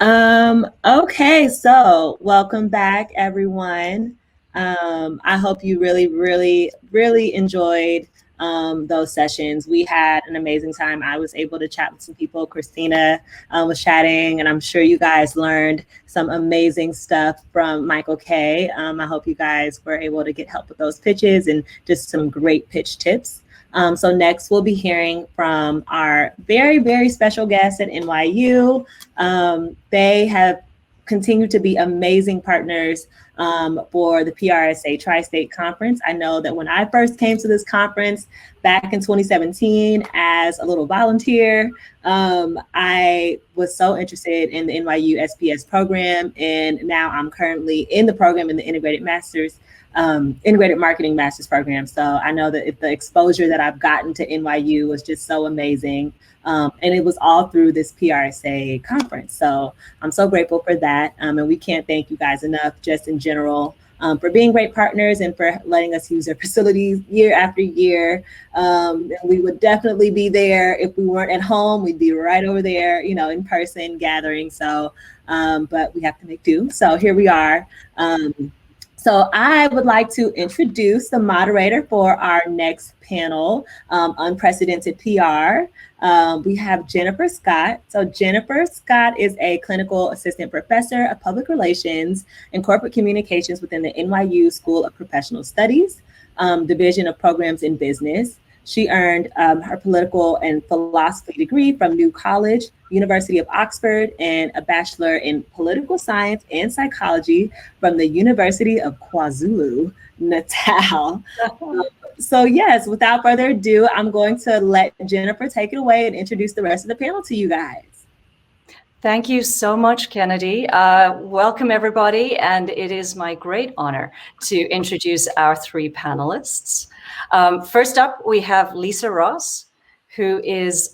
Okay, so welcome back, everyone. I hope you really enjoyed those sessions. We had an amazing time. I was able to chat with some people. Christina was chatting, and I'm sure you guys learned some amazing stuff from Michael K. I hope you guys were able to get help with those pitches and just some great pitch tips. So next we'll be hearing from our very special guest at NYU. They have continued to be amazing partners for the PRSA TriState conference. I know that when I first came to this conference back in 2017 as a little volunteer, I was so interested in the NYU SPS program, and now I'm currently in the program in the integrated marketing master's program. So I know that the exposure that I've gotten to NYU was just so amazing. And it was all through this PRSA conference. So I'm so grateful for that. And we can't thank you guys enough just in general for being great partners and for letting us use their facilities year after year. And we would definitely be there if we weren't at home. We'd be right over there, in person gathering. So, but we have to make do. So here we are. So I would like to introduce the moderator for our next panel, Unprecedented PR. We have Jennifer Scott. So Jennifer Scott is a clinical assistant professor of public relations and corporate communications within the NYU School of Professional Studies, Division of Programs in Business. She earned her political and philosophy degree from New College, University of Oxford, and a bachelor in political science and psychology from the University of KwaZulu-Natal. So yes, without further ado, I'm going to let Jennifer take it away and introduce the rest of the panel to you guys. Thank you so much, Kennedy. Welcome, everybody. And it is my great honor to introduce our three panelists. First up, we have Lisa Ross, who is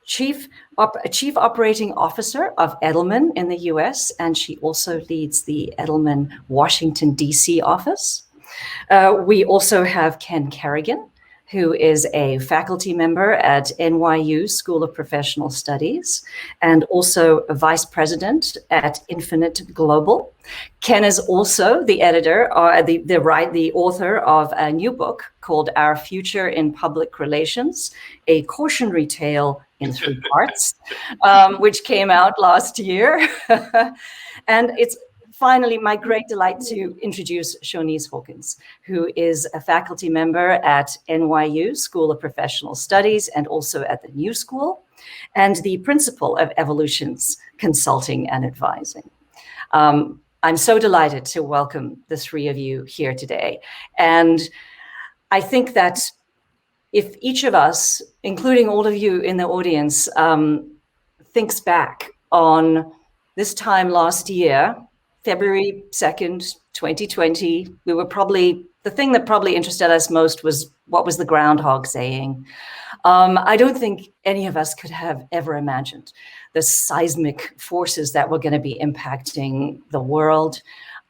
Chief Operating Officer of Edelman in the US, and she also leads the Edelman Washington, DC office. We also have Ken Kerrigan, who is a faculty member at NYU School of Professional Studies and also a vice president at Infinite Global. Ken is also the editor, or the author of a new book called Our Future in Public Relations, a cautionary tale in 3 parts, which came out last year. And it's finally my great delight to introduce Shaunice Hawkins, who is a faculty member at NYU School of Professional Studies and also at the New School, and the principal of Evolutions Consulting and Advising. I'm so delighted to welcome the three of you here today. And I think that if each of us, including all of you in the audience, thinks back on this time last year, February 2nd, 2020, the thing that probably interested us most was what was the groundhog saying. I don't think any of us could have ever imagined the seismic forces that were going to be impacting the world,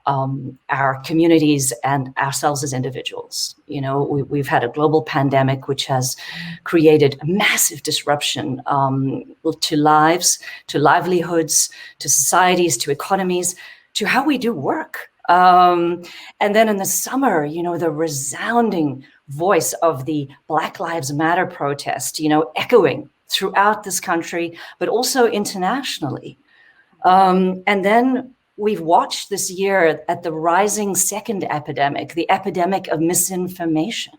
our communities, and ourselves as individuals. We've had a global pandemic which has created a massive disruption to lives, to livelihoods, to societies, to economies, to how we do work. And then in the summer, the resounding voice of the Black Lives Matter protest, echoing throughout this country, but also internationally. And then we've watched this year at the rising second epidemic, the epidemic of misinformation,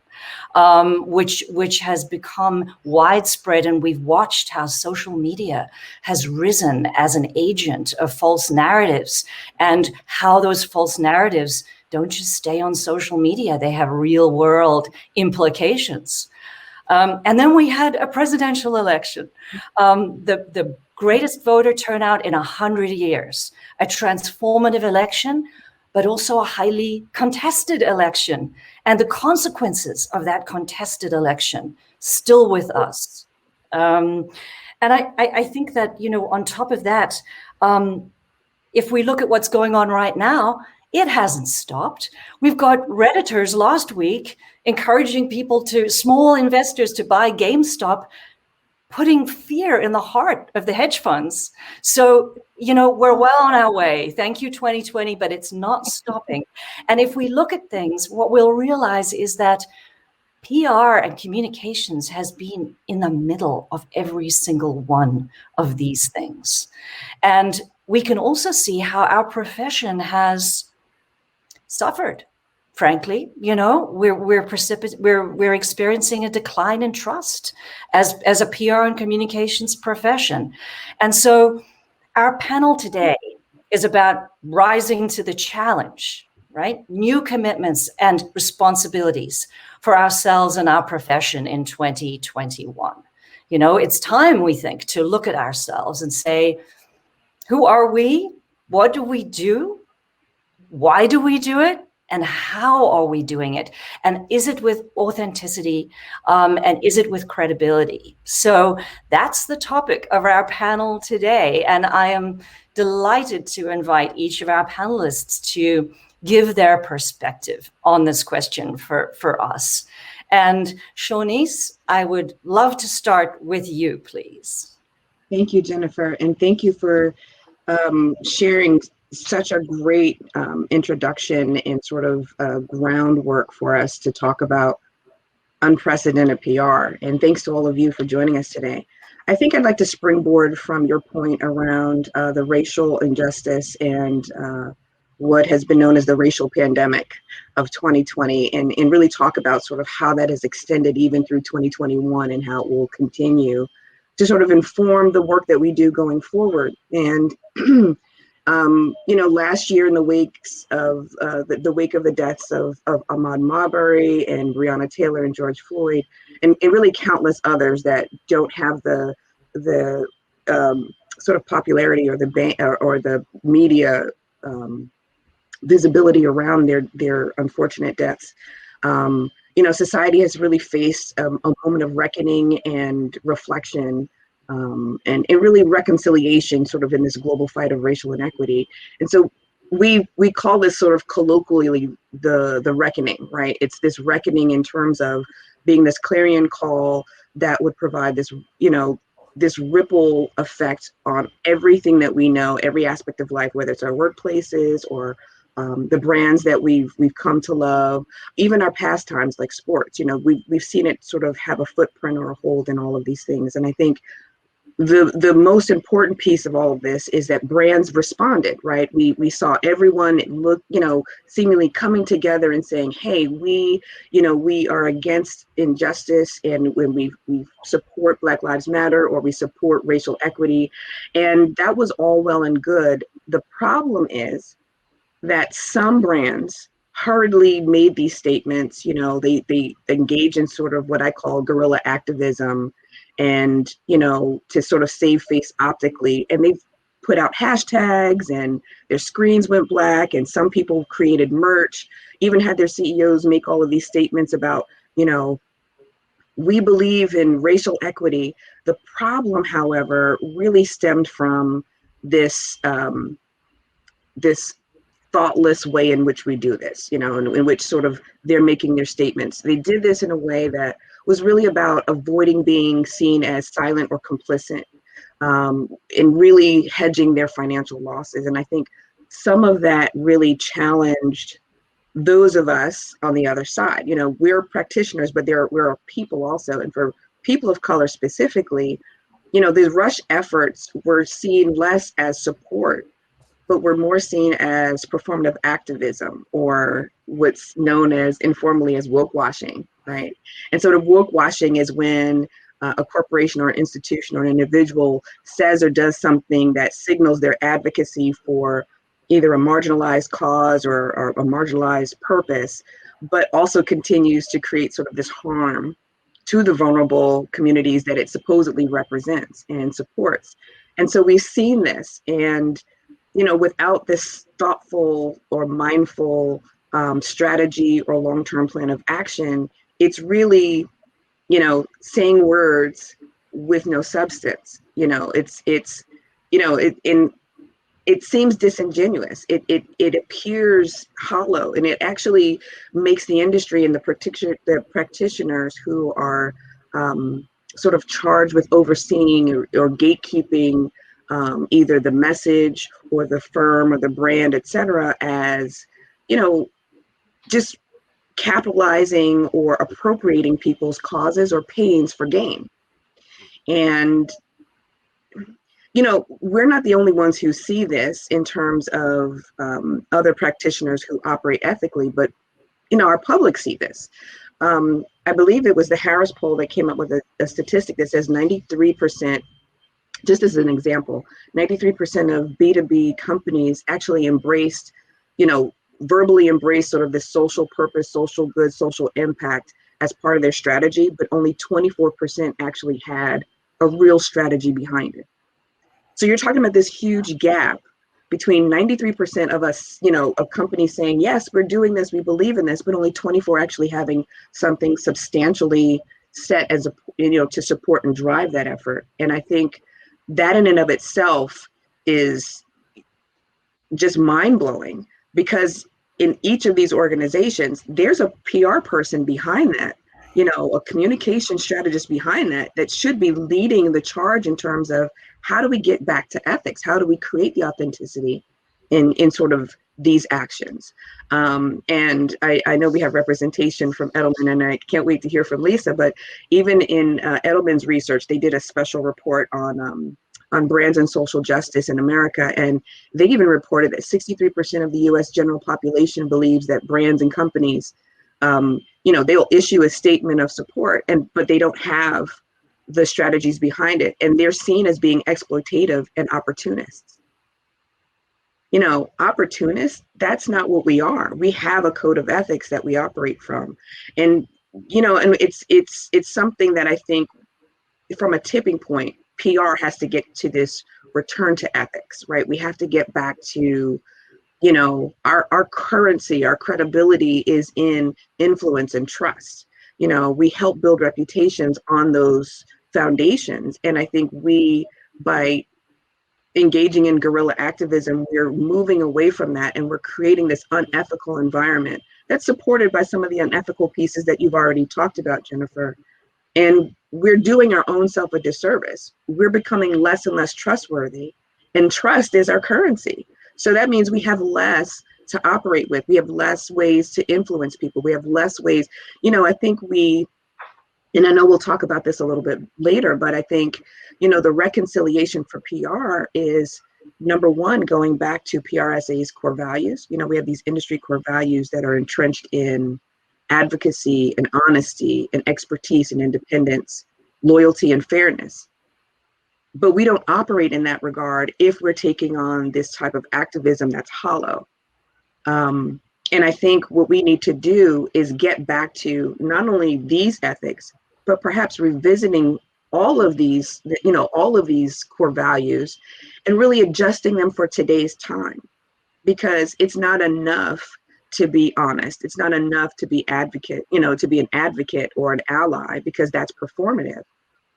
which has become widespread. And we've watched how social media has risen as an agent of false narratives, and how those false narratives don't just stay on social media, they have real world implications. And then we had a presidential election, the greatest voter turnout in 100 years, a transformative election, but also a highly contested election, and the consequences of that contested election still with us. And I think that, on top of that, if we look at what's going on right now, it hasn't stopped. We've got Redditors last week encouraging small investors to buy GameStop putting fear in the heart of the hedge funds. So, we're well on our way. Thank you, 2020, but it's not stopping. And if we look at things, what we'll realize is that PR and communications has been in the middle of every single one of these things. And we can also see how our profession has suffered. Frankly, we're experiencing a decline in trust as a PR and communications profession. And so our panel today is about rising to the challenge, right? New commitments and responsibilities for ourselves and our profession in 2021. It's time, we think, to look at ourselves and say, who are we? What do we do? Why do we do it? And how are we doing it? And is it with authenticity? And is it with credibility? So that's the topic of our panel today. And I am delighted to invite each of our panelists to give their perspective on this question for us. And Shaunice, I would love to start with you, please. Thank you, Jennifer. And thank you for sharing such a great introduction and sort of groundwork for us to talk about unprecedented PR. And thanks to all of you for joining us today. I think I'd like to springboard from your point around the racial injustice and what has been known as the racial pandemic of 2020 and really talk about sort of how that has extended even through 2021 and how it will continue to sort of inform the work that we do going forward. And last year in the wake of the deaths of Ahmaud Marbury and Breonna Taylor and George Floyd, and really countless others that don't have the sort of popularity or the media visibility around their unfortunate deaths. Society has really faced a moment of reckoning and reflection. And really reconciliation sort of in this global fight of racial inequity. And so we call this sort of colloquially the reckoning, right? It's this reckoning in terms of being this clarion call that would provide this, this ripple effect on everything that we know, every aspect of life, whether it's our workplaces or the brands that we've come to love, even our pastimes like sports. We've seen it sort of have a footprint or a hold in all of these things. And I think the most important piece of all of this is that brands responded, right? We saw everyone look, seemingly coming together and saying, hey, we are against injustice and when we support Black Lives Matter or we support racial equity. And that was all well and good. The problem is that some brands hurriedly made these statements, they engage in sort of what I call guerrilla activism and, to sort of save face optically. And they've put out hashtags and their screens went black and some people created merch, even had their CEOs make all of these statements about, we believe in racial equity. The problem, however, really stemmed from this, this thoughtless way in which we do this, in which sort of they're making their statements. They did this in a way that was really about avoiding being seen as silent or complicit, and really hedging their financial losses. And I think some of that really challenged those of us on the other side. We're practitioners, but we're people also. And for people of color specifically, these rush efforts were seen less as support, but were more seen as performative activism or what's known as informally as woke washing, right? And sort of woke washing is when a corporation or an institution or an individual says or does something that signals their advocacy for either a marginalized cause or a marginalized purpose, but also continues to create sort of this harm to the vulnerable communities that it supposedly represents and supports. And so we've seen this, and without this thoughtful or mindful strategy or long-term plan of action, it's really, saying words with no substance. It seems disingenuous. It appears hollow, and it actually makes the industry and the practitioners who are sort of charged with overseeing or gatekeeping either the message or the firm or the brand, et cetera, as, just capitalizing or appropriating people's causes or pains for gain. And, we're not the only ones who see this in terms of other practitioners who operate ethically, but, our public see this. I believe it was the Harris poll that came up with a statistic that says 93%, just as an example, 93% of B2B companies actually embraced, verbally embraced sort of the social purpose, social good, social impact as part of their strategy, but only 24% actually had a real strategy behind it. So you're talking about this huge gap between 93% of us, of companies saying, yes, we're doing this, we believe in this, but only 24 actually having something substantially set as to support and drive that effort. And I think that in and of itself is just mind-blowing, because in each of these organizations, there's a PR person behind that, a communication strategist behind that should be leading the charge in terms of how do we get back to ethics? How do we create the authenticity in sort of these actions? And I know we have representation from Edelman, and I can't wait to hear from Lisa, but even in Edelman's research, they did a special report on brands and social justice in America. And they even reported that 63% of the US general population believes that brands and companies, they'll issue a statement of support, but they don't have the strategies behind it. And they're seen as being exploitative and opportunists. Opportunists, that's not what we are. We have a code of ethics that we operate from. And, and it's something that I think from a tipping point, PR has to get to this return to ethics, right? We have to get back to, our currency, our credibility is in influence and trust. We help build reputations on those foundations. And I think by engaging in guerrilla activism, we're moving away from that, and we're creating this unethical environment that's supported by some of the unethical pieces that you've already talked about, Jennifer. And we're doing our own self a disservice. We're becoming less and less trustworthy, and trust is our currency. So that means we have less to operate with. We have less ways to influence people. We have less ways, I think and I know we'll talk about this a little bit later, but I think, the reconciliation for PR is, number one, going back to PRSA's core values. We have these industry core values that are entrenched in advocacy and honesty and expertise and independence, loyalty and fairness. But we don't operate in that regard if we're taking on this type of activism that's hollow. And I think what we need to do is get back to not only these ethics, but perhaps revisiting all of these core values and really adjusting them for today's time. Because it's not enough to be honest. It's not enough to be to be an advocate or an ally, because that's performative.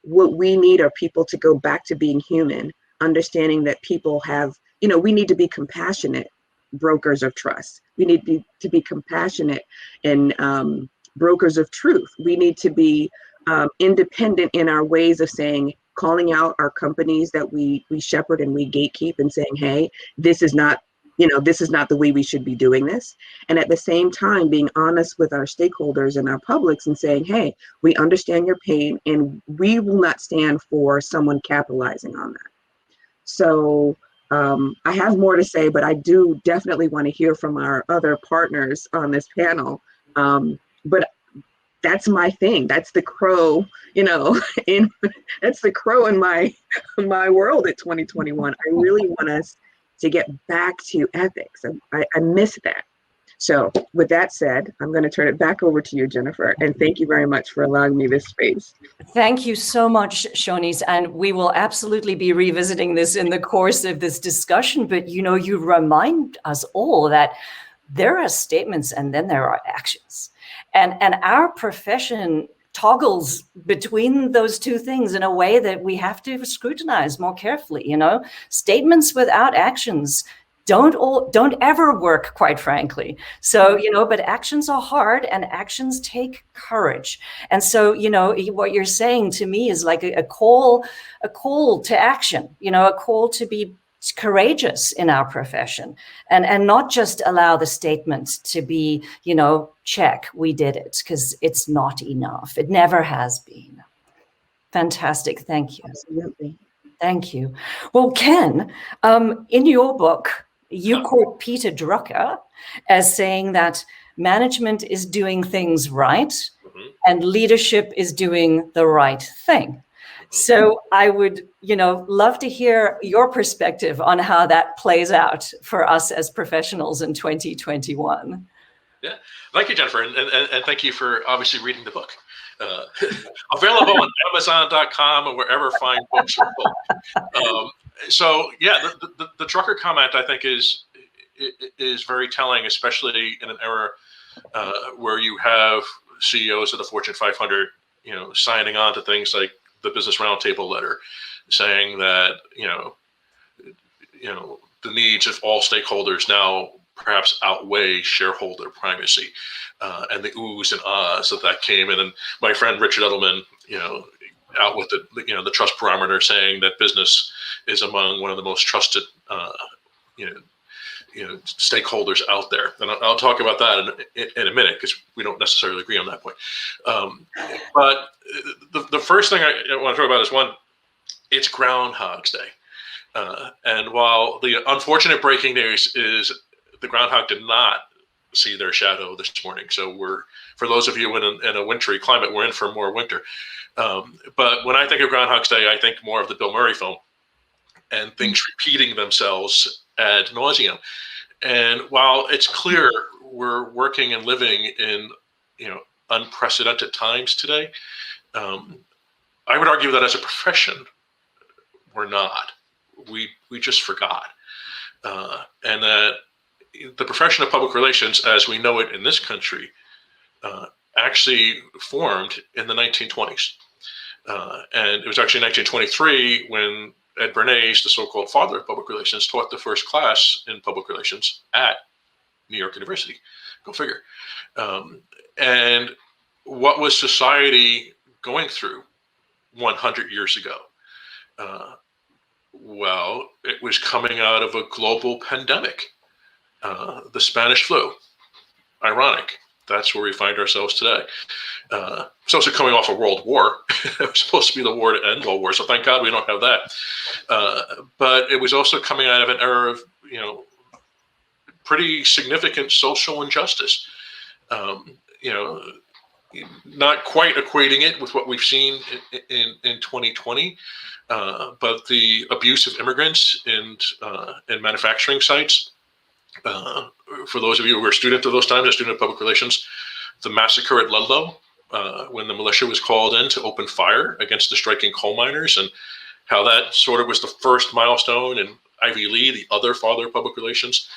What we need are people to go back to being human, understanding that people have, we need to be compassionate brokers of trust. We need to be compassionate and brokers of truth. We need to be independent in our ways of calling out our companies that we shepherd and we gatekeep, and saying, hey, this is not the way we should be doing this. And at the same time, being honest with our stakeholders and our publics and saying, hey, we understand your pain and we will not stand for someone capitalizing on that. So I have more to say, but I do definitely want to hear from our other partners on this panel. But that's my thing. That's the crow, that's the crow in my world at 2021. I really want us to get back to ethics. I miss that. So with that said, I'm going to turn it back over to you, Jennifer, and thank you very much for allowing me this space. Thank you so much, Shaunice, and we will absolutely be revisiting this in the course of this discussion, but you remind us all that there are statements and then there are actions. And our profession toggles between those two things in a way that we have to scrutinize more carefully. Statements without actions don't ever work, quite frankly. So, but actions are hard and actions take courage. And so, what you're saying to me is like a call to action, a call to be courageous in our profession, and not just allow the statement to be, check, we did it, because it's not enough. It never has been. Fantastic. Thank you. Absolutely. Thank you. Well, Ken, in your book, you quote Peter Drucker as saying that management is doing things right and leadership is doing the right thing. So I would, love to hear your perspective on how that plays out for us as professionals in 2021. Yeah, thank you, Jennifer, and thank you for obviously reading the book. Available on Amazon.com or wherever fine books are sold. So yeah, the Drucker comment I think is very telling, especially in an era where you have CEOs of the Fortune 500, signing on to things like the Business Roundtable letter, saying that the needs of all stakeholders now perhaps outweigh shareholder primacy, and the oohs and ahs that came in. And my friend Richard Edelman, out with the trust barometer, saying that business is among one of the most trusted stakeholders out there. And I'll talk about that in a minute, because we don't necessarily agree on that point. But the first thing I want to talk about is, one, it's Groundhog's Day. And while the unfortunate breaking news is the groundhog did not see their shadow this morning. So for those of you in a wintry climate, we're in for more winter. But when I think of Groundhog's Day, I think more of the Bill Murray film and things repeating themselves ad nauseum. And while it's clear we're working and living in unprecedented times today, I would argue that as a profession, we're not. We just forgot. And that the profession of public relations, as we know it in this country, actually formed in the 1920s. And it was actually 1923 when Ed Bernays, the so-called father of public relations, taught the first class in public relations at New York University. Go figure. And what was society going through 100 years ago? Well, it was coming out of a global pandemic, the Spanish flu. Ironic. That's where we find ourselves today. It's also coming off a world war. It was supposed to be the war to end all wars, so thank God we don't have that. But it was also coming out of an era of, pretty significant social injustice. Not quite equating it with what we've seen in 2020, but the abuse of immigrants in manufacturing sites. For those of you who were a student of those times, a student of public relations, the massacre at Ludlow, when the militia was called in to open fire against the striking coal miners, and how that sort of was the first milestone. And Ivy Lee, the other father of public relations,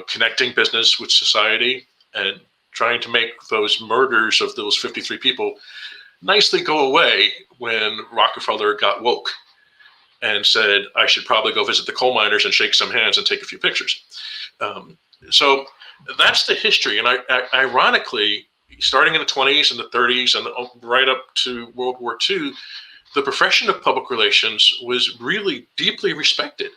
connecting business with society and trying to make those murders of those 53 people nicely go away when Rockefeller got woke and said, I should probably go visit the coal miners and shake some hands and take a few pictures. So that's the history. And ironically, starting in the 20s and the 30s and right up to World War II, the profession of public relations was really deeply respected.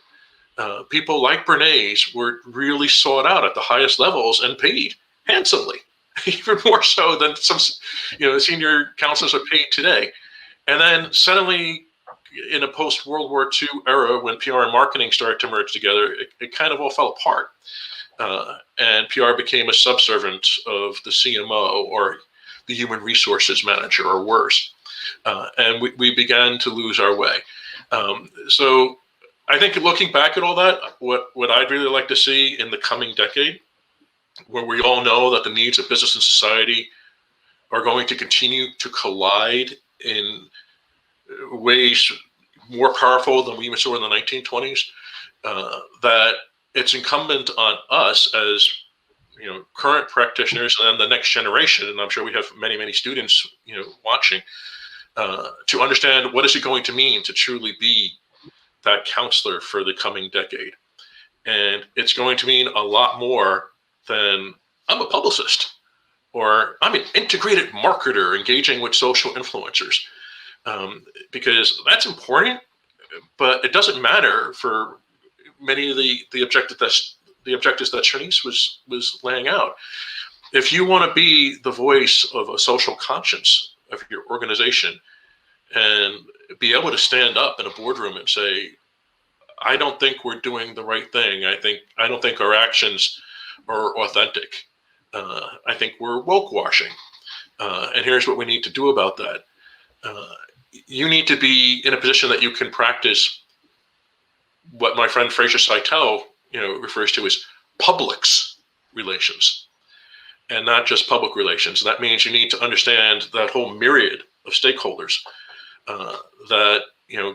People like Bernays were really sought out at the highest levels and paid handsomely, even more so than some senior counselors are paid today. And then suddenly, in a post-World War II era, when PR and marketing started to merge together, it kind of all fell apart. And PR became a subservient of the CMO or the human resources manager, or worse. And we began to lose our way. So I think looking back at all that, what I'd really like to see in the coming decade, where we all know that the needs of business and society are going to continue to collide in ways more powerful than we even saw in the 1920s, that it's incumbent on us as current practitioners and the next generation, and I'm sure we have many, many students watching, to understand what is it going to mean to truly be that counselor for the coming decade. And it's going to mean a lot more than I'm a publicist or I'm an integrated marketer engaging with social influencers, because that's important, but it doesn't matter for many of the objectives that Shaunice was laying out. If you want to be the voice of a social conscience of your organization and be able to stand up in a boardroom and say, I don't think we're doing the right thing. I don't think our actions are authentic. I think we're woke washing. And here's what we need to do about that. You need to be in a position that you can practice what my friend Fraser Seitel, refers to as publics relations, and not just public relations. That means you need to understand that whole myriad of stakeholders that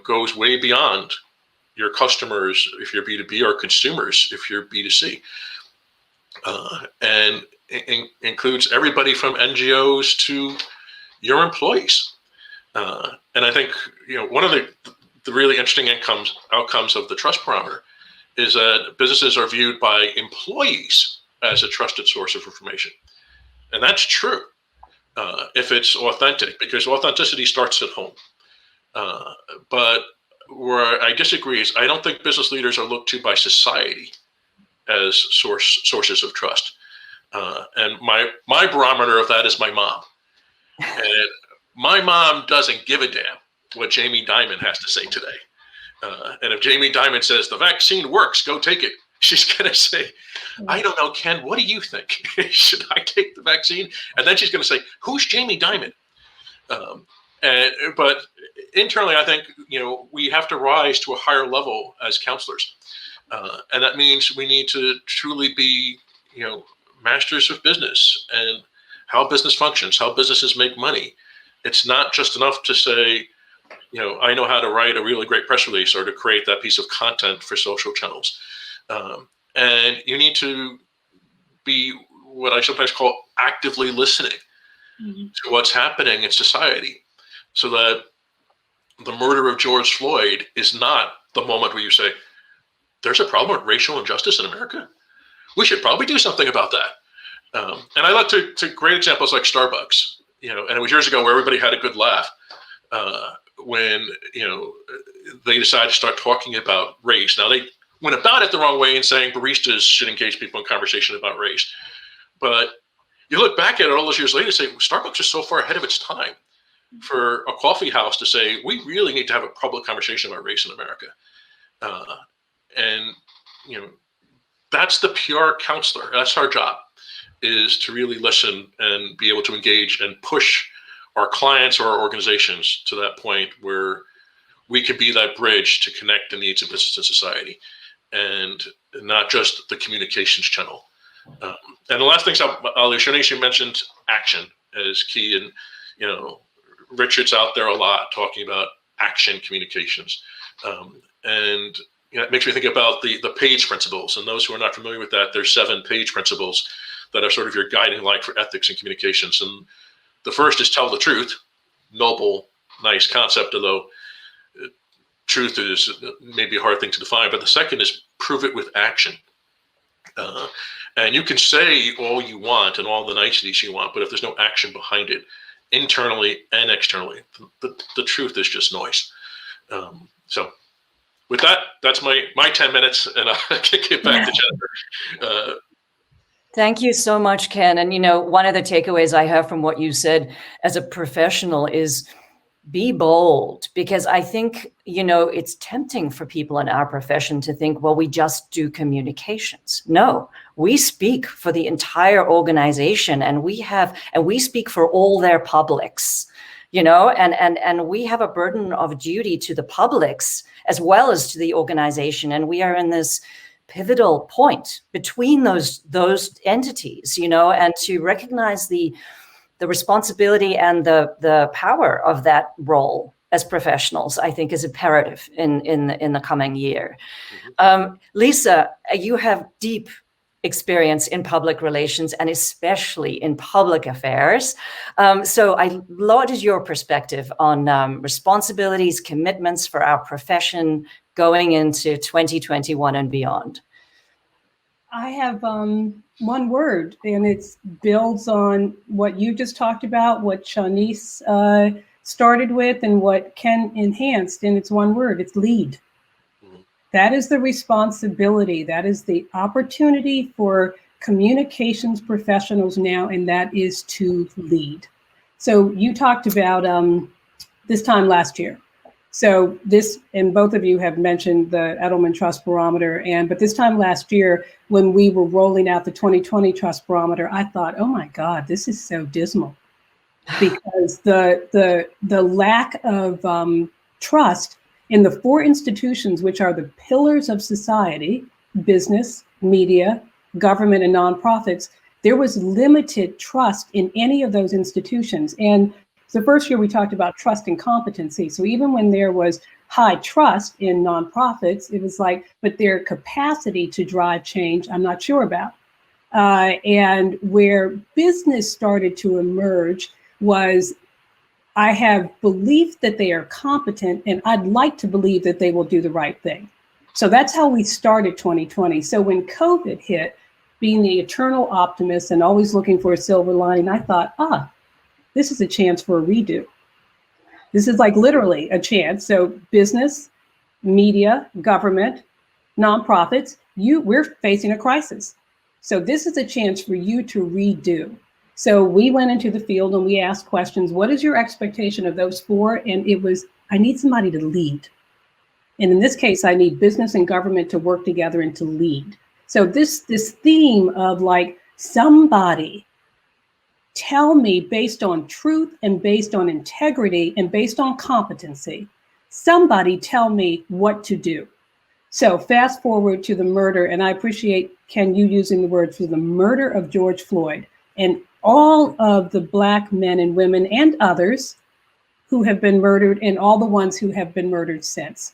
goes way beyond your customers if you're B2B or consumers if you're B2C, and includes everybody from NGOs to your employees. And I think one of the really interesting outcomes of the trust barometer is that businesses are viewed by employees as a trusted source of information. And that's true if it's authentic, because authenticity starts at home. But where I disagree is I don't think business leaders are looked to by society as sources of trust. And my barometer of that is my mom. And my mom doesn't give a damn what Jamie Dimon has to say today. And if Jamie Dimon says the vaccine works, go take it, she's going to say, I don't know, Ken, what do you think? Should I take the vaccine? And then she's going to say, who's Jamie Dimon? But internally, I think, we have to rise to a higher level as counselors. And that means we need to truly be, masters of business and how business functions, how businesses make money. It's not just enough to say, I know how to write a really great press release or to create that piece of content for social channels. And you need to be what I sometimes call actively listening to what's happening in society, so that the murder of George Floyd is not the moment where you say, there's a problem with racial injustice in America. We should probably do something about that. And I look to great examples like Starbucks, and it was years ago where everybody had a good laugh when, they decided to start talking about race. Now, they went about it the wrong way in saying baristas should engage people in conversation about race. But you look back at it all those years later and say, Starbucks is so far ahead of its time for a coffee house to say, we really need to have a public conversation about race in America. And that's the PR counselor. That's our job, is to really listen and be able to engage and push our clients or our organizations to that point where we can be that bridge to connect the needs of business and society, and not just the communications channel. And the last thing I'll leave, Shaunice, you mentioned action as key, and Richard's out there a lot talking about action communications, and it makes me think about the PAGE principles. And those who are not familiar with that, there's 7 PAGE principles that are sort of your guiding light for ethics and communications. And the first is tell the truth. Noble, nice concept, although truth is maybe a hard thing to define. But the second is prove it with action. And you can say all you want and all the niceties you want, but if there's no action behind it, internally and externally, the truth is just noise. So with that, that's my 10 minutes, and I'll kick it back to Jennifer. Thank you so much, Ken. And, one of the takeaways I have from what you said as a professional is be bold, because I think, it's tempting for people in our profession to think, well, we just do communications. No, we speak for the entire organization, and we speak for all their publics, and we have a burden of duty to the publics as well as to the organization. And we are in this pivotal point between those entities, and to recognize the responsibility and the power of that role as professionals, I think, is imperative in the coming year. Lisa, you have deep experience in public relations and especially in public affairs. So I lauded your perspective on responsibilities, commitments for our profession going into 2021 and beyond. I have one word, and it builds on what you just talked about, what Shaunice started with, and what Ken enhanced, and it's one word, it's lead. That is the responsibility. That is the opportunity for communications professionals now, and that is to lead. So you talked about this time last year. So this, and both of you have mentioned the Edelman Trust Barometer, but this time last year, when we were rolling out the 2020 Trust Barometer, I thought, oh my God, this is so dismal, because the lack of trust in the four institutions, which are the pillars of society: business, media, government, and nonprofits. There was limited trust in any of those institutions. And the first year we talked about trust and competency. So even when there was high trust in nonprofits, it was like, but their capacity to drive change, I'm not sure about. And where business started to emerge was, I have belief that they are competent, and I'd like to believe that they will do the right thing. So that's how we started 2020. So when COVID hit, being the eternal optimist and always looking for a silver lining, I thought, this is a chance for a redo. This is like literally a chance. So business, media, government, nonprofits, we're facing a crisis. So this is a chance for you to redo. So we went into the field and we asked questions. What is your expectation of those four? And it was, I need somebody to lead. And in this case, I need business and government to work together and to lead. So this theme of like, somebody tell me, based on truth and based on integrity and based on competency, somebody tell me what to do. So fast forward to the murder, and I appreciate Ken, you using the word, for the murder of George Floyd and all of the Black men and women and others who have been murdered, and all the ones who have been murdered since.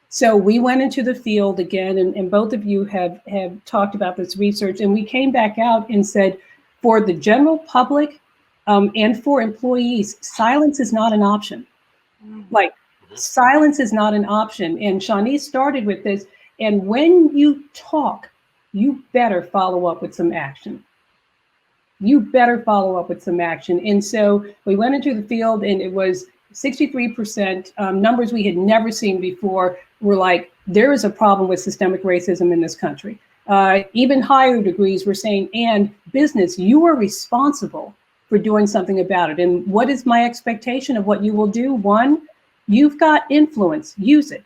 So we went into the field again, and both of you have talked about this research, and we came back out and said, for the general public and for employees, silence is not an option. Like, silence is not an option. And Shaunice started with this. And when you talk, you better follow up with some action. You better follow up with some action. And so we went into the field, and it was 63%, numbers we had never seen before. Were like, there is a problem with systemic racism in this country. Even higher degrees were saying, and business, you are responsible for doing something about it. And what is my expectation of what you will do? 1, you've got influence, use it.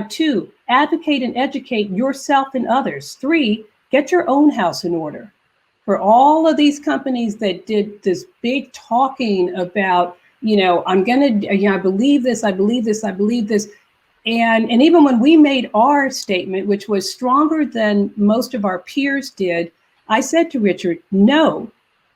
2, advocate and educate yourself and others. 3, get your own house in order. For all of these companies that did this big talking about, I'm going to, I believe this, I believe this, I believe this. And even when we made our statement, which was stronger than most of our peers did, I said to Richard, no,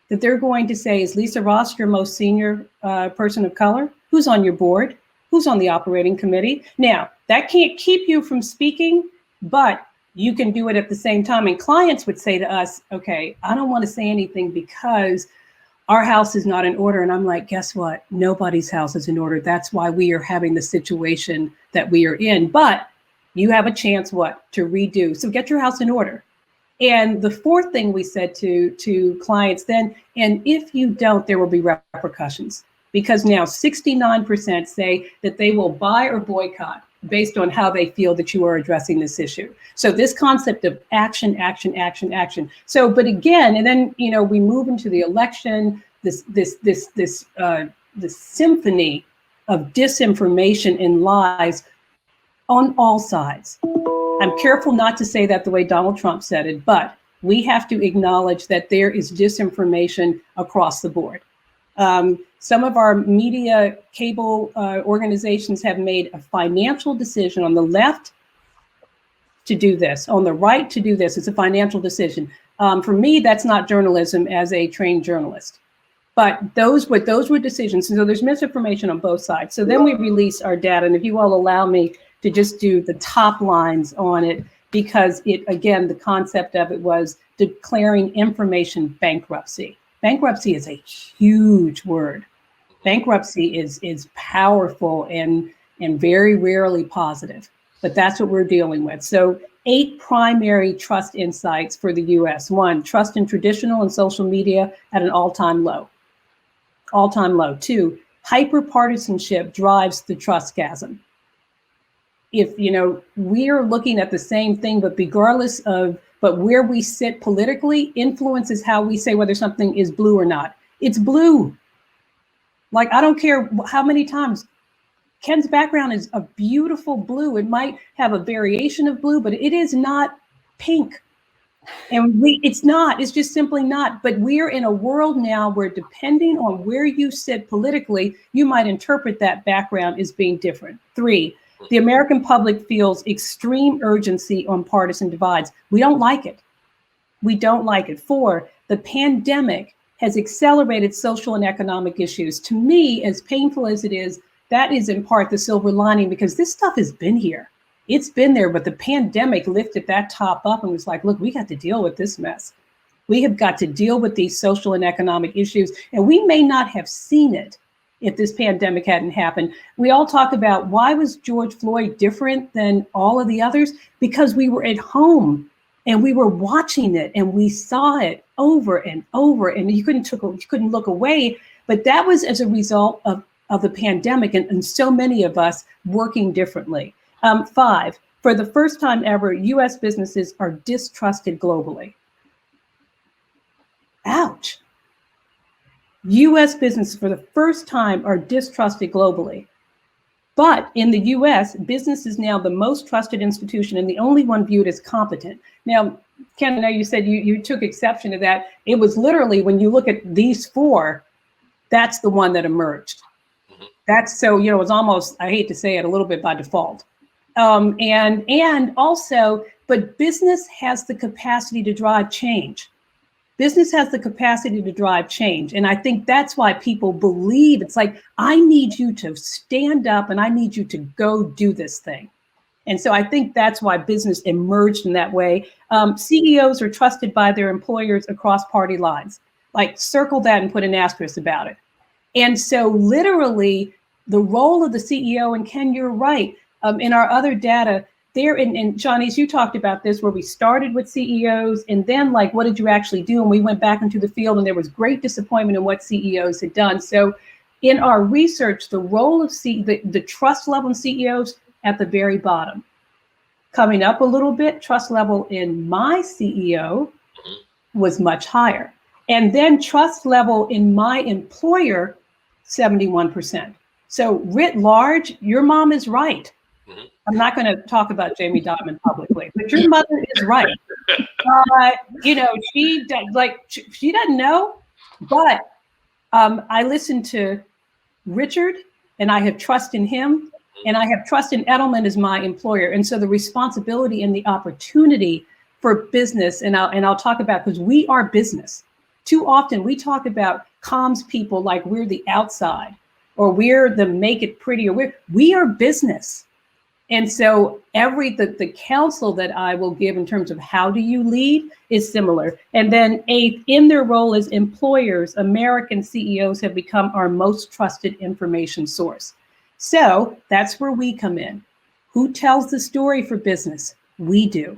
that they're going to say, is Lisa Ross your most senior person of color? Who's on your board? Who's on the operating committee? Now, that can't keep you from speaking, but you can do it at the same time. And clients would say to us, okay, I don't want to say anything because our house is not in order. And I'm like, guess what? Nobody's house is in order. That's why we are having the situation that we are in. But you have a chance, what? To redo. So get your house in order. And the fourth thing we said to clients then, and if you don't, there will be repercussions. Because now 69% say that they will buy or boycott based on how they feel that you are addressing this issue. So this concept of action, action, action, action. So, but again, and then, we move into the election, this symphony of disinformation and lies on all sides. I'm careful not to say that the way Donald Trump said it, but we have to acknowledge that there is disinformation across the board. Some of our media cable organizations have made a financial decision on the left to do this, on the right to do this. It's a financial decision. For me, that's not journalism as a trained journalist. But those were decisions. And so there's misinformation on both sides. So then we release our data. And if you all allow me to just do the top lines on it, because it, again, the concept of it was declaring information bankruptcy. Bankruptcy is a huge word. Bankruptcy is powerful and very rarely positive, but that's what we're dealing with. So 8 primary trust insights for the US. 1, trust in traditional and social media at an all-time low. All-time low. 2, hyperpartisanship drives the trust chasm. If, we're looking at the same thing, but regardless of, but where we sit politically influences how we say whether something is blue or not. It's blue. Like, I don't care how many times. Ken's background is a beautiful blue. It might have a variation of blue, but it is not pink. And it's just simply not. But we're in a world now where, depending on where you sit politically, you might interpret that background as being different. 3, the American public feels extreme urgency on partisan divides. We don't like it. We don't like it. 4, the pandemic has accelerated social and economic issues. To me, as painful as it is, that is in part the silver lining, because this stuff has been here. It's been there, but the pandemic lifted that top up and was like, look, we got to deal with this mess. We have got to deal with these social and economic issues. And we may not have seen it if this pandemic hadn't happened. We all talk about, why was George Floyd different than all of the others? Because we were at home and we were watching it and we saw it over and over, and you couldn't look away. But that was as a result of the pandemic and so many of us working differently. 5, for the first time ever, US businesses are distrusted globally. Ouch. US businesses for the first time are distrusted globally. But in the US, business is now the most trusted institution and the only one viewed as competent. Now, Ken, I know you said you took exception to that. It was literally, when you look at these 4, that's the one that emerged. That's so, it's almost, I hate to say it, a little bit by default. And also, but business has the capacity to drive change. Business has the capacity to drive change. And I think that's why people believe, it's like, I need you to stand up and I need you to go do this thing. And so I think that's why business emerged in that way. CEOs are trusted by their employers across party lines. Like, circle that and put an asterisk about it. And so literally the role of the CEO, and Ken, you're right, in our other data there, and Shaunice, you talked about this, where we started with CEOs and then, like, what did you actually do? And we went back into the field and there was great disappointment in what CEOs had done. So in our research, the role of the trust level in CEOs at the very bottom. Coming up a little bit, trust level in my CEO was much higher. And then trust level in my employer, 71%. So writ large, your mom is right. I'm not going to talk about Jamie Dimon publicly, but your mother is right. She doesn't know, but I listen to Richard and I have trust in him, and I have trust in Edelman as my employer. And so the responsibility and the opportunity for business, and I'll talk about, because we are business. Too often we talk about comms people like we're the outside, or we're the make it pretty, or we are business. And so the counsel that I will give in terms of how do you lead is similar. And then 8th, in their role as employers, American CEOs have become our most trusted information source. So that's where we come in. Who tells the story for business? We do.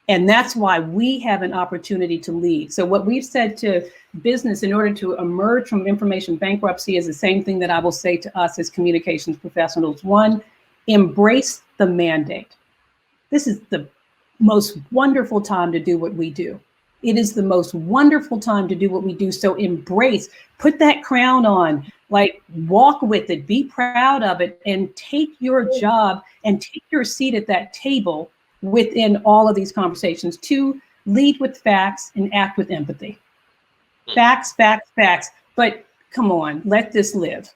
And that's why we have an opportunity to lead. So what we've said to business in order to emerge from information bankruptcy is the same thing that I will say to us as communications professionals. 1, embrace the mandate. This is the most wonderful time to do what we do. It is the most wonderful time to do what we do. So embrace, put that crown on, like, walk with it, be proud of it, and take your job and take your seat at that table within all of these conversations. 2, lead with facts and act with empathy. Facts, facts, facts. But come on, let this live.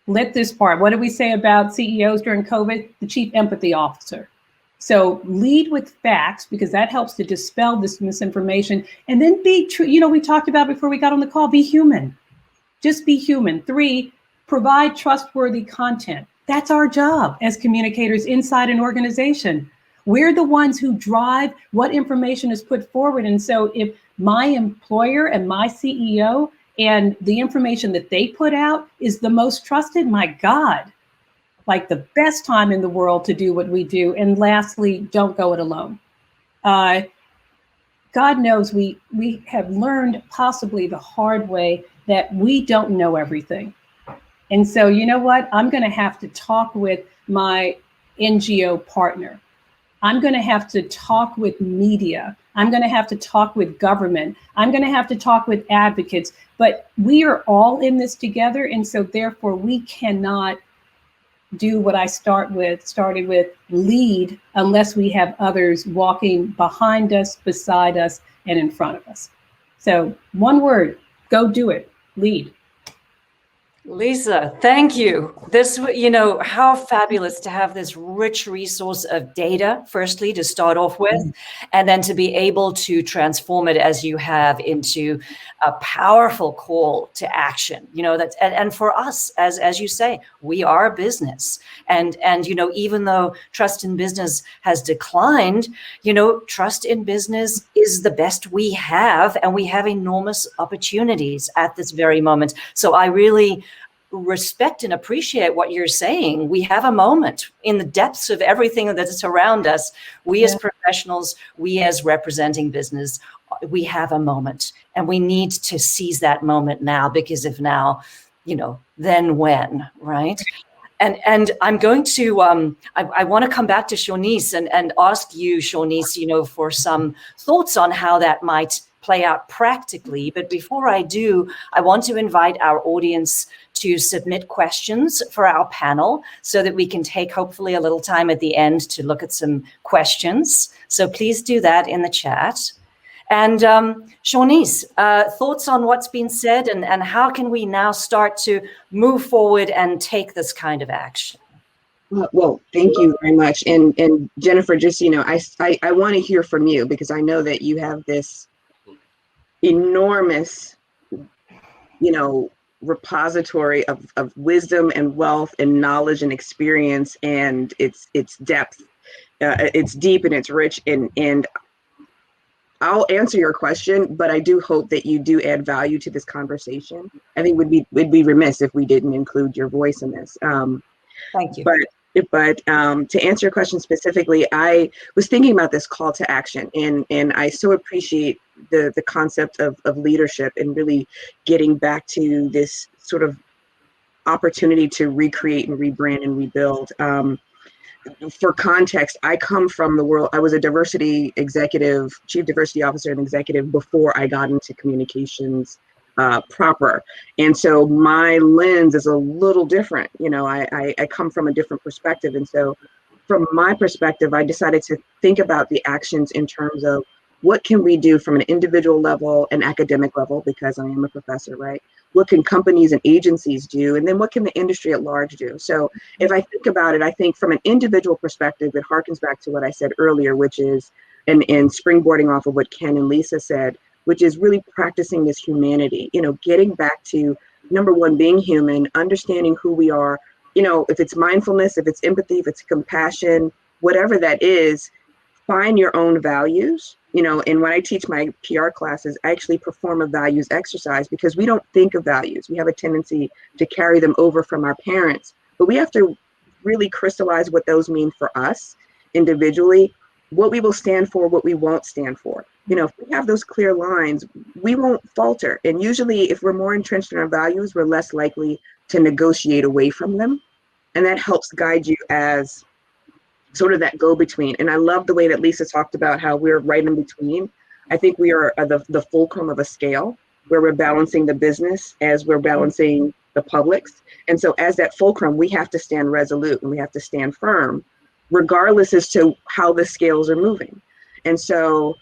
Let this part. What did we say about CEOs during COVID? The chief empathy officer. So lead with facts, because that helps to dispel this misinformation. And then be true. We talked about before we got on the call, be human. Just be human. 3, provide trustworthy content. That's our job as communicators inside an organization. We're the ones who drive what information is put forward. And so if my employer and my CEO and the information that they put out is the most trusted, my God, like the best time in the world to do what we do. And lastly, don't go it alone. God knows we have learned possibly the hard way that we don't know everything. And so, you know what? I'm going to have to talk with my NGO partner. I'm going to have to talk with media. I'm going to have to talk with government. I'm going to have to talk with advocates. But we are all in this together. And so therefore, we cannot do what I started with, lead, unless we have others walking behind us, beside us, and in front of us. So one word, go do it, lead. Lisa, thank you. This, how fabulous to have this rich resource of data, firstly, to start off with, and then to be able to transform it as you have into a powerful call to action. And for us, as you say, we are a business. And even though trust in business has declined, trust in business is the best we have, and we have enormous opportunities at this very moment. So I really respect and appreciate what you're saying. We have a moment in the depths of everything that's around us. We as professionals, we as representing business, we have a moment, and we need to seize that moment now, because if now, then when, right? And I'm going to, I want to come back to Shaunice and ask you, Shaunice, for some thoughts on how that might play out practically. But before I do, I want to invite our audience to submit questions for our panel so that we can take hopefully a little time at the end to look at some questions. So please do that in the chat. And Shaunice, thoughts on what's been said, and how can we now start to move forward and take this kind of action? Well, thank you very much. And Jennifer, just, I want to hear from you, because I know that you have this enormous, repository of wisdom and wealth and knowledge and experience, and its depth. It's deep and it's rich, and I'll answer your question, but I do hope that you do add value to this conversation. I think we'd be remiss if we didn't include your voice in this. Thank you. But to answer your question specifically, I was thinking about this call to action, and I so appreciate the concept of leadership and really getting back to this sort of opportunity to recreate and rebrand and rebuild. For context, I come from the world. I was a diversity executive, chief diversity officer and executive before I got into communications proper. And so my lens is a little different. I come from a different perspective. And so from my perspective, I decided to think about the actions in terms of what can we do from an individual level and academic level, because I am a professor, right? What can companies and agencies do? And then what can the industry at large do? So if I think about it, I think from an individual perspective, it harkens back to what I said earlier, which is, and springboarding off of what Ken and Lisa said, which is really practicing this humanity, getting back to, number one, being human, understanding who we are, if it's mindfulness, if it's empathy, if it's compassion, whatever that is, find your own values. And when I teach my PR classes, I actually perform a values exercise, because we don't think of values. We have a tendency to carry them over from our parents, but we have to really crystallize what those mean for us individually, what we will stand for, what we won't stand for. If we have those clear lines, we won't falter. And usually if we're more entrenched in our values, we're less likely to negotiate away from them. And that helps guide you as sort of that go-between. And I love the way that Lisa talked about how we're right in between. I think we are the fulcrum of a scale where we're balancing the business as we're balancing the publics. And so as that fulcrum, we have to stand resolute and we have to stand firm, regardless as to how the scales are moving. And so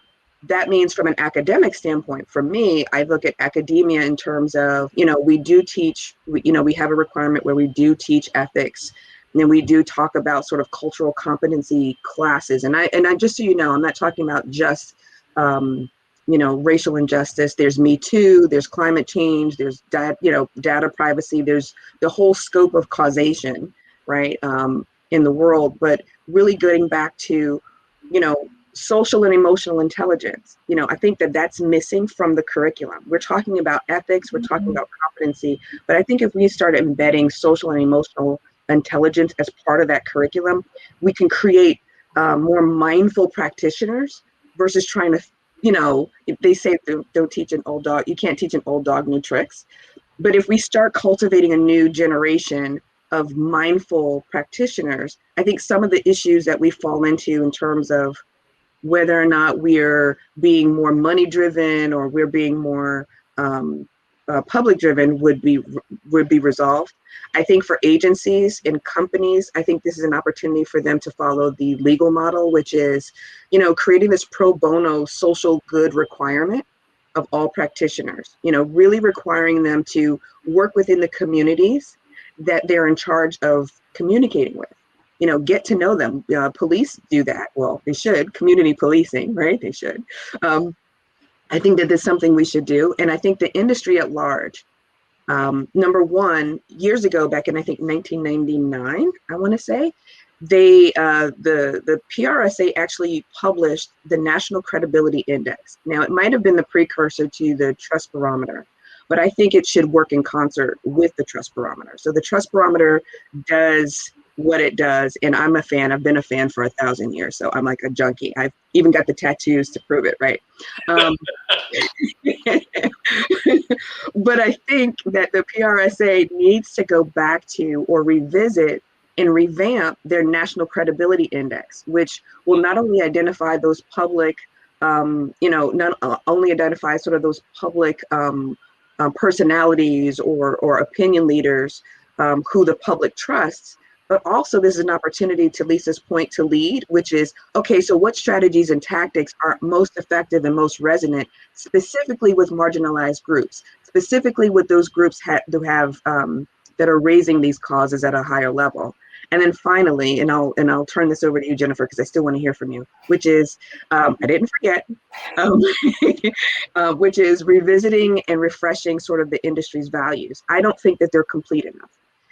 that means from an academic standpoint, for me, I look at academia in terms of, we do teach, we have a requirement where we do teach ethics. And we do talk about sort of cultural competency classes. And I just so you know, I'm not talking about just, racial injustice. There's Me Too, there's climate change, there's, data privacy, there's the whole scope of causation, right, in the world. But really getting back to, social and emotional intelligence. I think that's missing from the curriculum. We're talking about ethics, we're talking about competency, but I think if we start embedding social and emotional intelligence as part of that curriculum, we can create more mindful practitioners versus trying to, they say don't teach an old dog, you can't teach an old dog new tricks. But if we start cultivating a new generation of mindful practitioners, I think some of the issues that we fall into in terms of whether or not we're being more money driven or we're being more public driven would be resolved. I think for agencies and companies, I think this is an opportunity for them to follow the legal model, which is, creating this pro bono social good requirement of all practitioners, really requiring them to work within the communities that they're in charge of communicating with. Get to know them. Police do that. Well, they should. Community policing, right? They should. I think that that's something we should do. And I think the industry at large, number one, years ago, back in, I think, 1999, I want to say, the PRSA actually published the National Credibility Index. Now, it might have been the precursor to the Trust Barometer, but I think it should work in concert with the Trust Barometer. So the Trust Barometer does what it does, and I'm a fan. I've been a fan for 1,000 years, so I'm like a junkie. I've even got the tattoos to prove it, right? But I think that the PRSA needs to go back to or revisit and revamp their National Credibility Index, which will not only identify those public, not only identify sort of those public personalities or opinion leaders who the public trusts, but also this is an opportunity, to Lisa's point, to lead, which is, okay, so what strategies and tactics are most effective and most resonant, specifically with marginalized groups, specifically with those groups that are raising these causes at a higher level. And then finally, and I'll turn this over to you, Jennifer, because I still want to hear from you, which is, I didn't forget, which is revisiting and refreshing sort of the industry's values. I don't think that they're complete enough.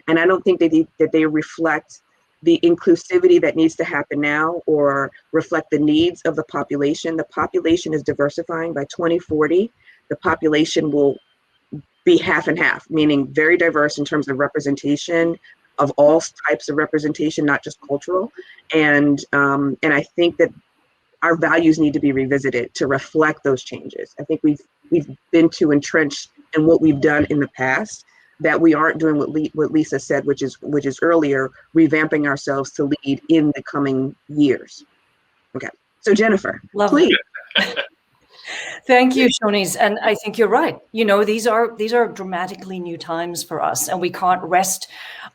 And I don't think that they reflect the inclusivity that needs to happen now or reflect the needs of the population. The population is diversifying. By 2040, the population will be half and half, meaning very diverse in terms of representation, of all types of representation, not just cultural. And I think that our values need to be revisited to reflect those changes. I think we've been too entrenched in what we've done in the past, that we aren't doing what Lisa said, which is earlier, revamping ourselves to lead in the coming years. Okay, so Jennifer, please. Thank you, Shaunice. And I think you're right. These are dramatically new times for us, and we can't rest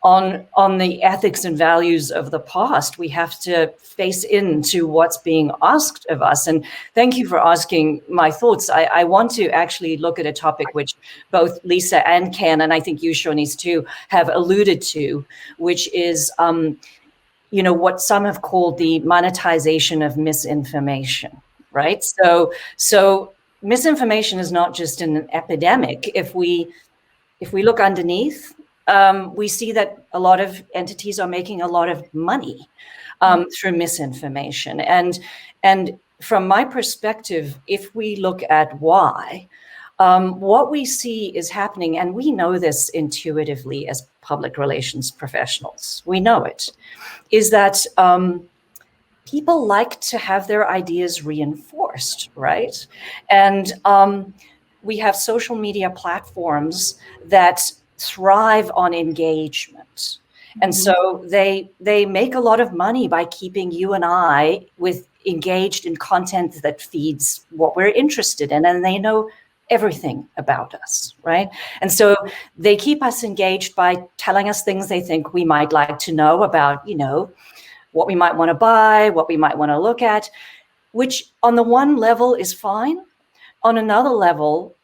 on the ethics and values of the past. We have to face into what's being asked of us. And thank you for asking my thoughts. I want to actually look at a topic which both Lisa and Ken, and I think you, Shaunice, too, have alluded to, which is what some have called the monetization of misinformation. Right. So misinformation is not just an epidemic. If we look underneath, we see that a lot of entities are making a lot of money through misinformation. And from my perspective, if we look at why, what we see is happening, and we know this intuitively as public relations professionals, we know it, is that people like to have their ideas reinforced, right? And we have social media platforms that thrive on engagement. And so they make a lot of money by keeping you and I engaged in content that feeds what we're interested in, and they know everything about us, right? And so they keep us engaged by telling us things they think we might like to know about, what we might want to buy, what we might want to look at, which on the one level is fine. On another level,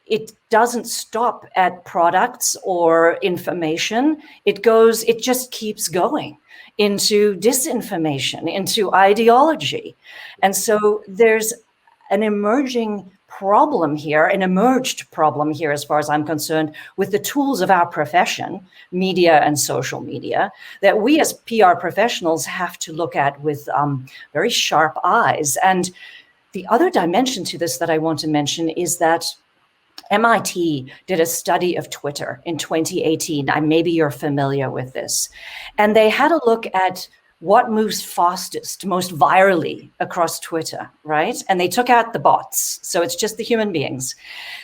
it doesn't stop at products or information. It just keeps going into disinformation, into ideology. And so there's an emerged problem here, as far as I'm concerned, with the tools of our profession, media and social media, that we as PR professionals have to look at with very sharp eyes. And the other dimension to this that I want to mention is that MIT did a study of Twitter in 2018. Maybe you're familiar with this. And they had a look at what moves fastest, most virally across Twitter, right? And they took out the bots. So it's just the human beings.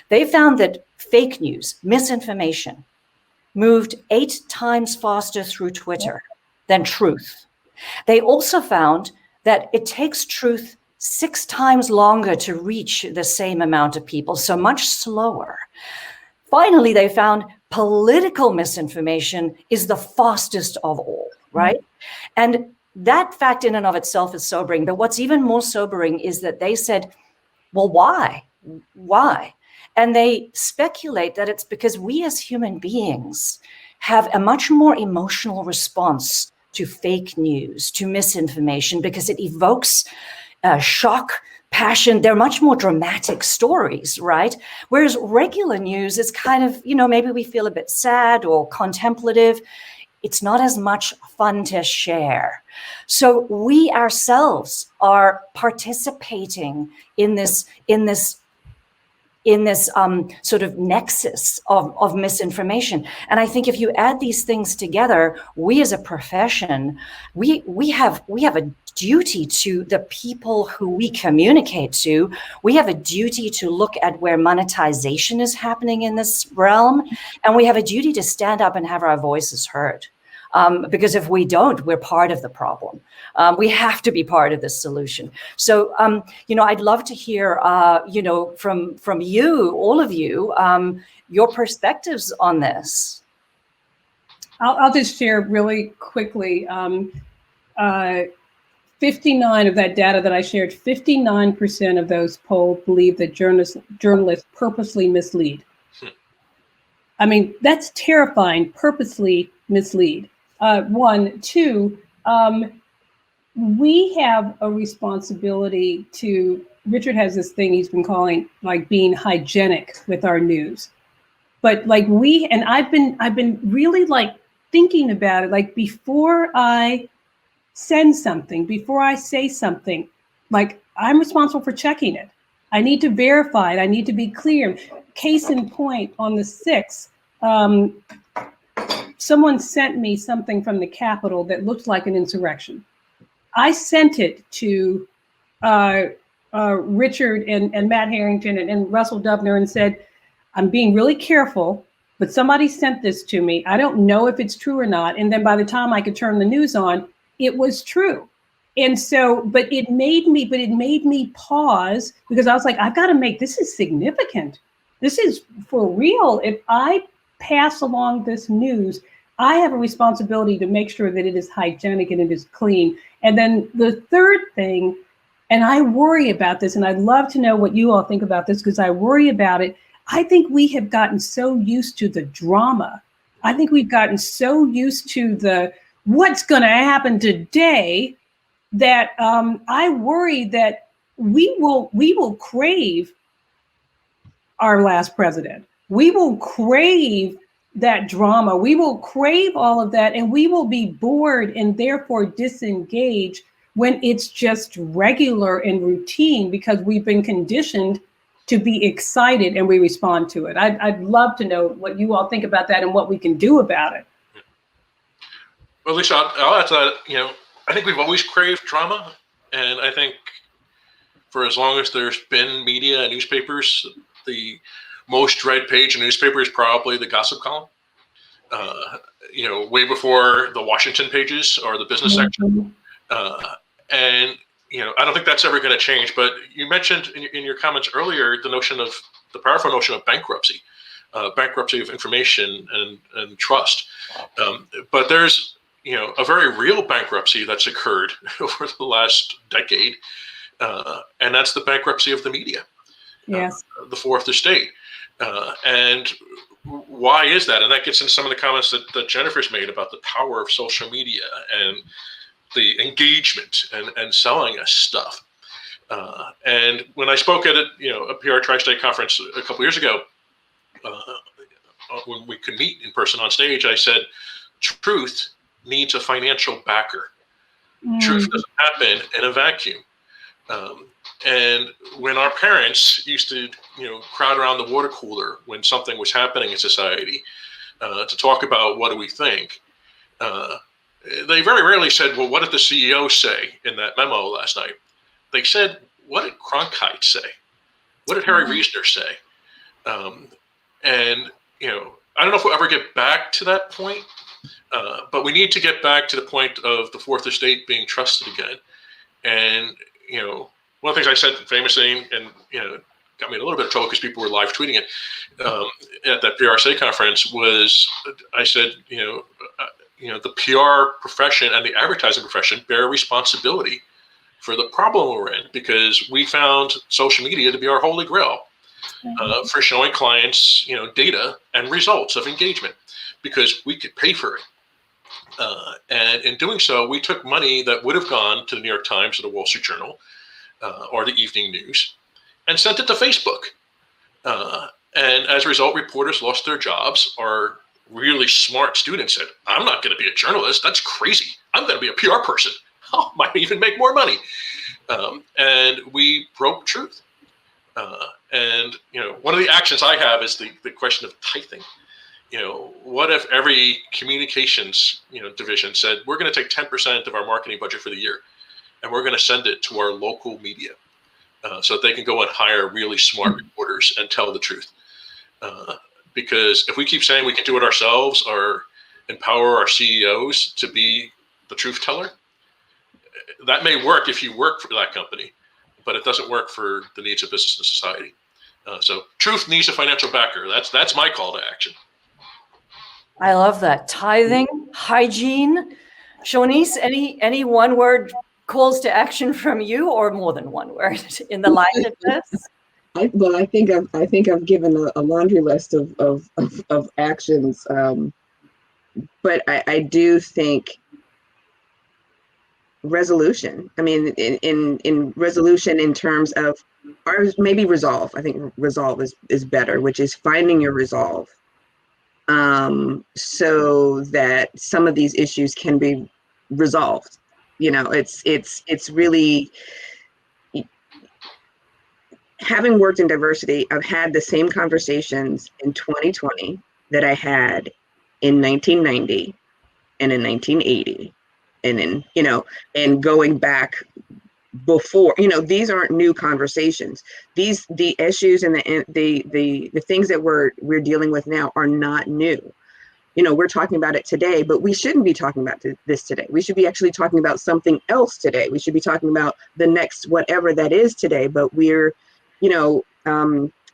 They found that fake news, misinformation, moved 8 times faster through Twitter than truth. They also found that it takes truth 6 times longer to reach the same amount of people, so much slower. Finally, they found political misinformation is the fastest of all, right? And that fact in and of itself is sobering. But what's even more sobering is that they said, well, why? Why? And they speculate that it's because we as human beings have a much more emotional response to fake news, to misinformation, because it evokes shock, passion. They're much more dramatic stories, right? Whereas regular news is kind of, maybe we feel a bit sad or contemplative. It's not as much fun to share. So we ourselves are participating in this sort of nexus of misinformation. And I think if you add these things together, we as a profession, we have a duty to the people who we communicate to. We have a duty to look at where monetization is happening in this realm. And we have a duty to stand up and have our voices heard. Because if we don't, we're part of the problem. We have to be part of the solution. So, I'd love to hear, from you, all of you, your perspectives on this. I'll just share really quickly. 59 of that data that I shared, 59% of those polled believe that journalists purposely mislead. I mean, that's terrifying, purposely mislead. 1, 2, we have a responsibility to, Richard has this thing he's been calling like being hygienic with our news. But like I've been really like thinking about it, like before I send something, before I say something, like I'm responsible for checking it. I need to verify it. I need to be clear. Case in point, on the 6th, someone sent me something from the Capitol that looked like an insurrection. I sent it to Richard and Matt Harrington and Russell Dubner and said, I'm being really careful, but somebody sent this to me. I don't know if it's true or not. And then by the time I could turn the news on, it was true. And so, but it made me pause, because I was like, I've got to this is significant. This is for real. If I pass along this news, I have a responsibility to make sure that it is hygienic and it is clean. And then the third thing, and I worry about this, and I'd love to know what you all think about this, because I worry about it. I think we have gotten so used to the drama. I think we've gotten so used to the what's going to happen today that I worry that we will crave our last president. We will crave that drama. We will crave all of that, and we will be bored and therefore disengage when it's just regular and routine, because we've been conditioned to be excited and we respond to it. I'd love to know what you all think about that and what we can do about it. Well, Lisa, I'll add to that. I think we've always craved drama, and I think for as long as there's been media and newspapers, the most read page in a newspaper is probably the gossip column. Way before the Washington pages or the business section. And I don't think that's ever going to change. But you mentioned in your comments earlier the powerful notion of bankruptcy of information and trust. But there's a very real bankruptcy that's occurred over the last decade, and that's the bankruptcy of the media. Yes, the fourth estate. And why is that? And that gets into some of the comments that Jennifer's made about the power of social media and the engagement and selling us stuff. And when I spoke at a PR TriState conference a couple years ago, when we could meet in person on stage, I said, truth needs a financial backer. Truth doesn't happen in a vacuum. And when our parents used to, crowd around the water cooler when something was happening in society to talk about what do we think, they very rarely said, well, what did the CEO say in that memo last night? They said, what did Cronkite say? What did Harry Reasoner say? And, I don't know if we'll ever get back to that point, but we need to get back to the point of the Fourth Estate being trusted again. And, one of the things I said famously, and, got me in a little bit of trouble because people were live tweeting it at that PRSA conference, was I said, the PR profession and the advertising profession bear responsibility for the problem we're in, because we found social media to be our holy grail for showing clients, data and results of engagement, because we could pay for it. And in doing so, we took money that would have gone to the New York Times or the Wall Street Journal or the Evening News and sent it to Facebook. And as a result, reporters lost their jobs. Our really smart students said, I'm not going to be a journalist. That's crazy. I'm going to be a PR person. I might even make more money. And we broke truth. And one of the actions I have is the question of tithing. What if every communications division said, we're going to take 10% of our marketing budget for the year, and we're going to send it to our local media so that they can go and hire really smart reporters and tell the truth. Because if we keep saying we can do it ourselves or empower our CEOs to be the truth teller, that may work if you work for that company, but it doesn't work for the needs of business and society. So truth needs a financial backer. That's my call to action. I love that. Tithing, hygiene. Shaunice, any one word calls to action from you, or more than one word in the light of this? I think I've given a laundry list of actions, but I do think resolution. I mean, in resolution in terms of maybe resolve. I think resolve is better, which is finding your resolve, so that some of these issues can be resolved. It's really, having worked in diversity, I've had the same conversations in 2020 that I had in 1990 and in 1980. And then, and going back before, these aren't new conversations. The issues and the things that we're dealing with now are not new. We're talking about it today, but we shouldn't be talking about this today. We should be actually talking about something else today. We should be talking about the next whatever that is today. But we're,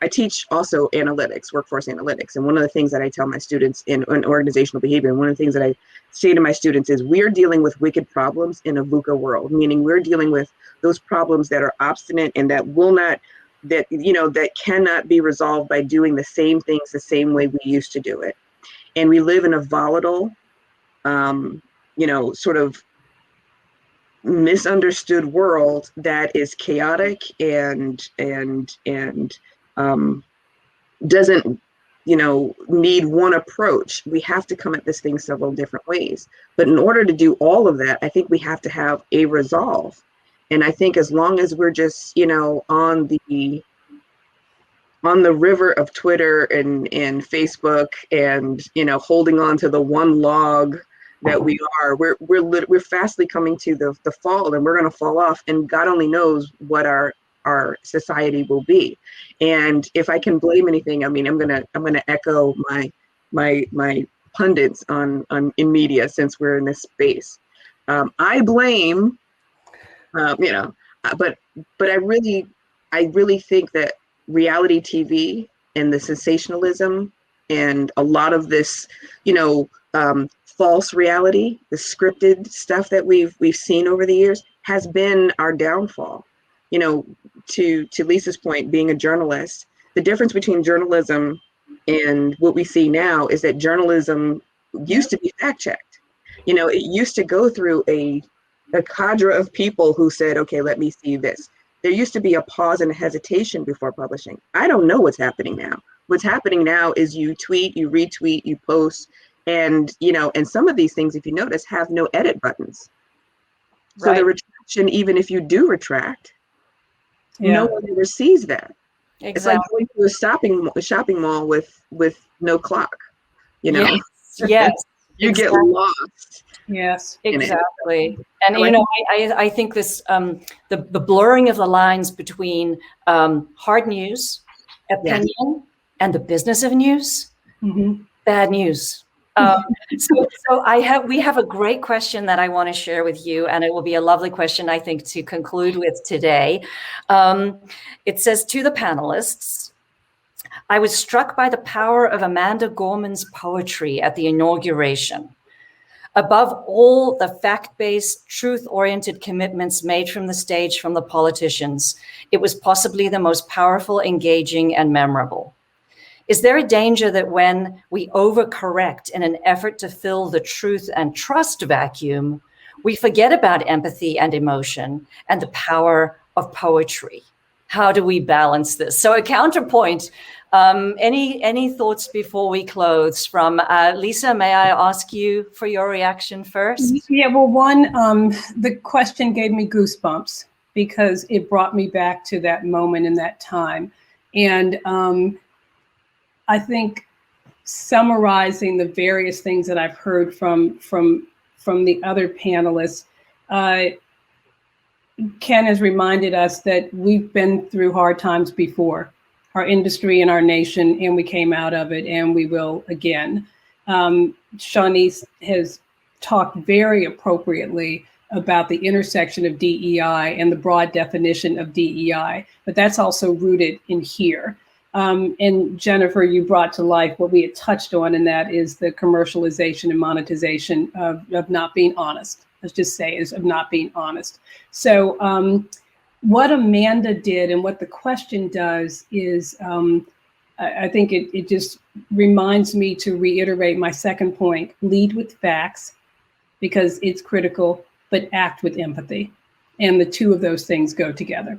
I teach also analytics, workforce analytics. And one of the things that I tell my students in organizational behavior, and one of the things that I say to my students is, we're dealing with wicked problems in a VUCA world, meaning we're dealing with those problems that are obstinate and that will not, that cannot be resolved by doing the same things the same way we used to do it. And we live in a volatile, sort of misunderstood world that is chaotic and doesn't, need one approach. We have to come at this thing several different ways. But in order to do all of that, I think we have to have a resolve. And I think as long as we're just, on the river of Twitter and Facebook and, holding on to the one log that we are, we're fastly coming to the fall, and we're going to fall off, and God only knows what our society will be. And if I can blame anything, I mean, I'm gonna echo my pundits in media, since we're in this space. I blame, but I really think that reality TV and the sensationalism and a lot of this, false reality, the scripted stuff that we've seen over the years, has been our downfall. To Lisa's point, being a journalist, the difference between journalism and what we see now is that journalism used to be fact-checked. It used to go through a cadre of people who said, okay, let me see this. There used to be a pause and a hesitation before publishing. I don't know what's happening now. What's happening now is you tweet, you retweet, you post, and and some of these things, if you notice, have no edit buttons. So Right. the retraction, even if you do retract, no one ever sees that. Exactly. It's like going to a shopping mall with no clock. Yes. You Exactly. get lost. Yes. Exactly. And, you know, I think this, the blurring of the lines between hard news, opinion, and the business of news, bad news. So we have a great question that I want to share with you, and it will be a lovely question, I think, to conclude with today. It says, to the panelists, I was struck by the power of Amanda Gorman's poetry at the inauguration. Above all the fact-based, truth-oriented commitments made from the stage from the politicians, it was possibly the most powerful, engaging, and memorable. Is there a danger that when we overcorrect in an effort to fill the truth and trust vacuum, we forget about empathy and emotion and the power of poetry? How do we balance this? So a counterpoint. Any thoughts before we close from Lisa? May I ask you for your reaction first? Yeah, well, one, the question gave me goosebumps because it brought me back to that moment in that time. And I think summarizing the various things that I've heard from the other panelists, Ken has reminded us that we've been through hard times before, our industry and our nation, and we came out of it, and we will again. Shaunice has talked very appropriately about the intersection of DEI and the broad definition of DEI, but that's also rooted in here. And Jennifer, you brought to life what we had touched on, and that is the commercialization and monetization of not being honest. Let's just say is of not being honest. So what Amanda did and what the question does is, I think it just reminds me to reiterate my second point: lead with facts, because it's critical, but act with empathy. And the two of those things go together.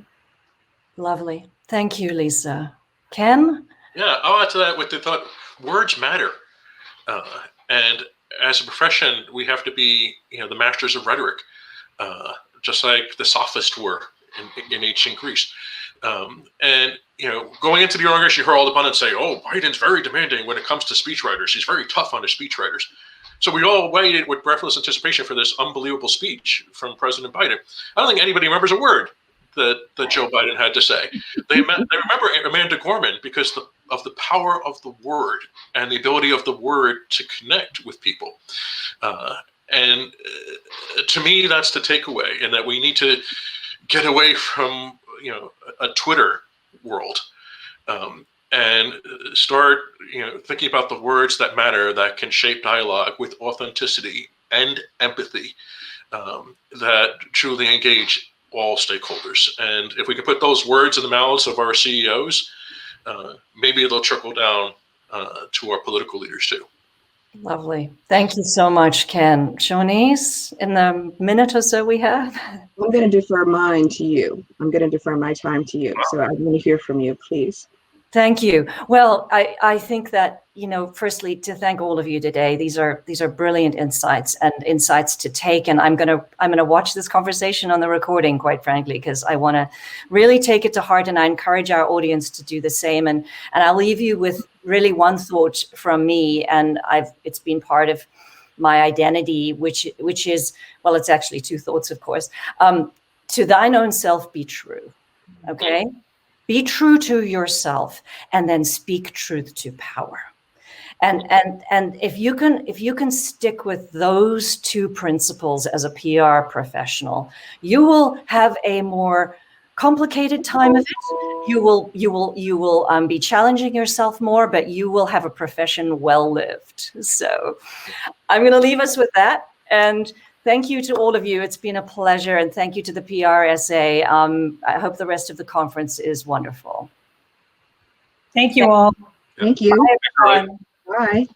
Lovely. Thank you, Lisa. Ken? Yeah, I'll add to that with the thought, words matter. And as a profession, we have to be, the masters of rhetoric, just like the sophists were in ancient Greece. And, going into the inauguration, you heard all the pundits say, oh, Biden's very demanding when it comes to speechwriters. He's very tough on his speechwriters. So we all waited with breathless anticipation for this unbelievable speech from President Biden. I don't think anybody remembers a word that Joe Biden had to say. They remember Amanda Gorman because of the power of the word and the ability of the word to connect with people. And to me, that's the takeaway, and that we need to get away from a Twitter world and start thinking about the words that matter, that can shape dialogue with authenticity and empathy, that truly engage all stakeholders. And if we can put those words in the mouths of our CEOs, maybe it'll trickle down to our political leaders too. Lovely. Thank you so much, Ken. Shaunice, in the minute or so we have. I'm going to defer mine to you. I'm going to defer my time to you. So I'm going to hear from you, please. Thank you. Well, I think that, firstly, to thank all of you today. These are brilliant insights to take. And I'm gonna watch this conversation on the recording, quite frankly, because I want to really take it to heart, and I encourage our audience to do the same. And I'll leave you with really one thought from me, and it's been part of my identity, which is, well, it's actually two thoughts, of course. To thine own self be true. Okay. Be true to yourself, and then speak truth to power. And if you can stick with those two principles as a PR professional, you will have a more complicated time of it. You will be challenging yourself more, but you will have a profession well lived. So I'm going to leave us with that. And thank you to all of you. It's been a pleasure. And thank you to the PRSA. I hope the rest of the conference is wonderful. Thank you all. Thank you. Bye, everyone. Bye.